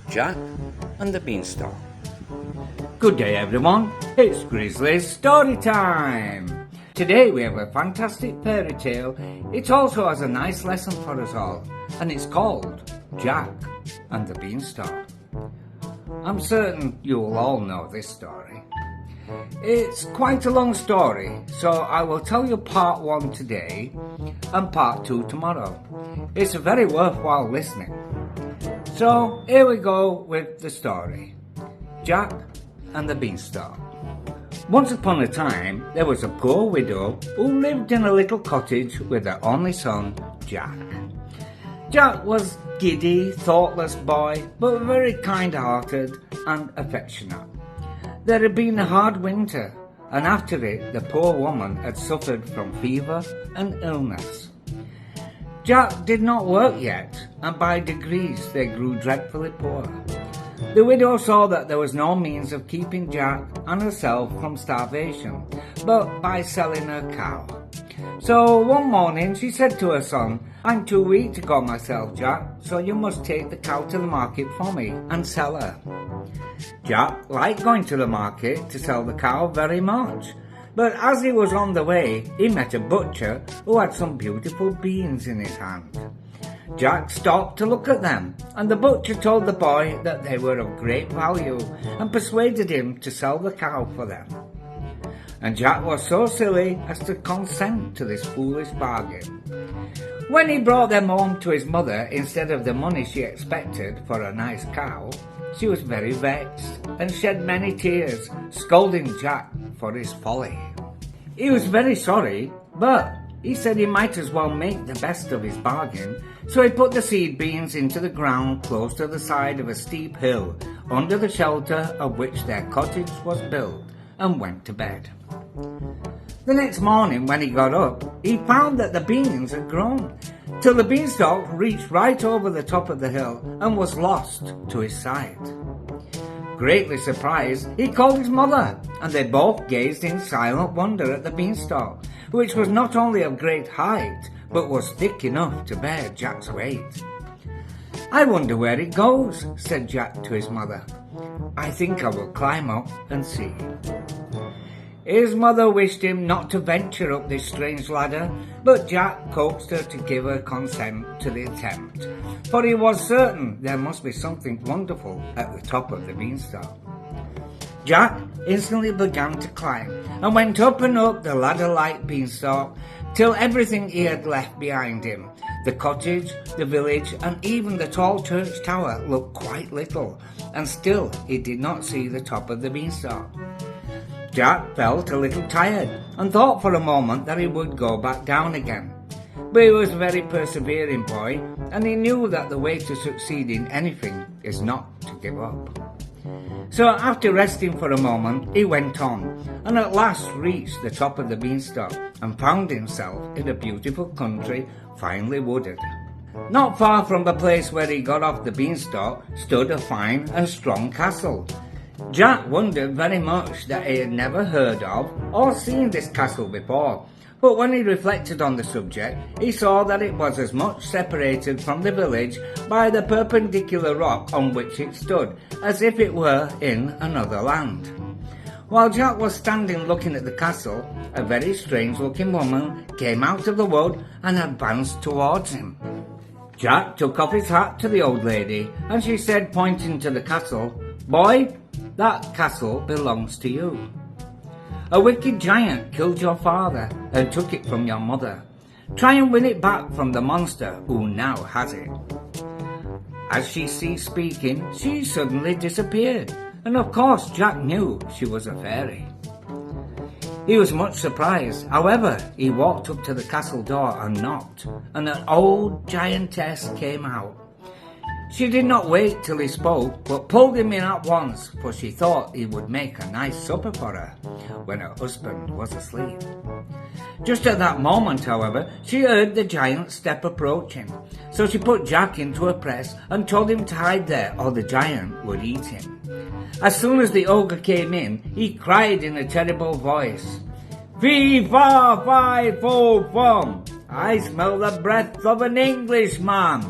Jack and the Beanstalk. Good day everyone, it's Grizzly's Storytime. Today we have a fantastic fairy tale. It also has a nice lesson for us all, and it's called Jack and the Beanstalk. I'm certain you will all know this story. It's quite a long story, so I will tell you part 1 today and part 2 tomorrow. It's very worthwhile listening. So here we go with the story. Jack and the Beanstalk. Once upon a time, there was a poor widow who lived in a little cottage with her only son, Jack. Jack was a giddy, thoughtless boy, but very kind-hearted and affectionate. There had been a hard winter, and after it, the poor woman had suffered from fever and illness. Jack did not work yet, and by degrees they grew dreadfully poor. The widow saw that there was no means of keeping Jack and herself from starvation, but by selling her cow. So one morning she said to her son, "I'm too weak to go myself, Jack, so you must take the cow to the market for me and sell her." Jack liked going to the market to sell the cow very much, but as he was on the way, he met a butcher who had some beautiful beans in his hand. Jack stopped to look at them, and the butcher told the boy that they were of great value and persuaded him to sell the cow for them. And Jack was so silly as to consent to this foolish bargain. When he brought them home to his mother instead of the money she expected for a nice cow, she was very vexed and shed many tears, scolding Jack for his folly. He was very sorry, but he said he might as well make the best of his bargain, so he put the seed beans into the ground close to the side of a steep hill, under the shelter of which their cottage was built, and went to bed. The next morning when he got up, he found that the beans had grown, till the beanstalk reached right over the top of the hill and was lost to his sight. Greatly surprised, he called his mother, and they both gazed in silent wonder at the beanstalk, which was not only of great height, but was thick enough to bear Jack's weight. "I wonder where it goes," said Jack to his mother. "I think I will climb up and see." His mother wished him not to venture up this strange ladder, but Jack coaxed her to give her consent to the attempt, for he was certain there must be something wonderful at the top of the beanstalk. Jack instantly began to climb, and went up and up the ladder-like beanstalk, till everything he had left behind him, the cottage, the village, and even the tall church tower, looked quite little, and still he did not see the top of the beanstalk. Jack felt a little tired, and thought for a moment that he would go back down again. But he was a very persevering boy, and he knew that the way to succeed in anything is not to give up. So after resting for a moment, he went on, and at last reached the top of the beanstalk, and found himself in a beautiful country, finely wooded. Not far from the place where he got off the beanstalk stood a fine and strong castle. Jack wondered very much that he had never heard of or seen this castle before, but when he reflected on the subject, he saw that it was as much separated from the village by the perpendicular rock on which it stood, as if it were in another land. While Jack was standing looking at the castle, a very strange-looking woman came out of the wood and advanced towards him. Jack took off his hat to the old lady, and she said, pointing to the castle, "Boy, that castle belongs to you. A wicked giant killed your father and took it from your mother. Try and win it back from the monster who now has it." As she ceased speaking, she suddenly disappeared, and of course Jack knew she was a fairy. He was much surprised. However, he walked up to the castle door and knocked, and an old giantess came out. She did not wait till he spoke, but pulled him in at once, for she thought he would make a nice supper for her when her husband was asleep. Just at that moment, however, she heard the giant's step approaching, so she put Jack into a press and told him to hide there or the giant would eat him. As soon as the ogre came in, he cried in a terrible voice, "Fee, fa, fi, fo, fum! I smell the breath of an Englishman."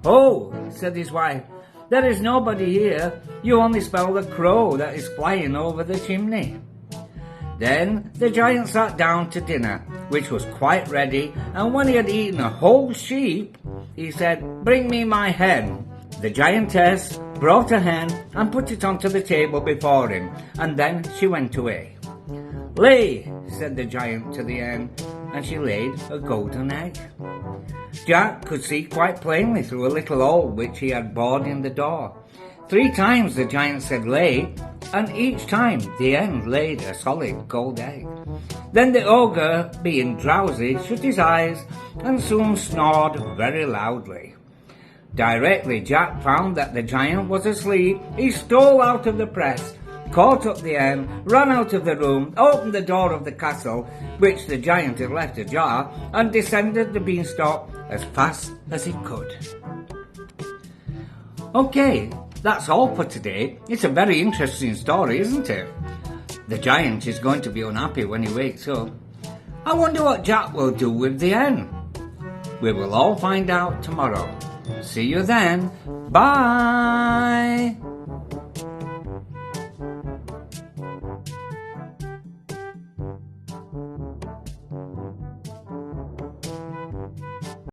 "Oh," said his wife, There is nobody here. You only smell the crow that is flying over the chimney." Then the giant sat down to dinner, which was quite ready, and when he had eaten a whole sheep, he said, "Bring me my hen." The giantess brought a hen and put it onto the table before him, and then she went away. "Lay," said the giant to the hen, and she laid a golden egg. Jack could see quite plainly through a little hole which he had bored in the door. 3 times the giant said "lay," and each time the hen laid a solid gold egg. Then the ogre, being drowsy, shut his eyes and soon snored very loudly. Directly Jack found that the giant was asleep, he stole out of the press, caught up the hen, ran out of the room, opened the door of the castle, which the giant had left ajar, and descended the beanstalk as fast as he could. Okay, that's all for today. It's a very interesting story, isn't it? The giant is going to be unhappy when he wakes up. I wonder what Jack will do with the hen. We will all find out tomorrow. See you then. Bye!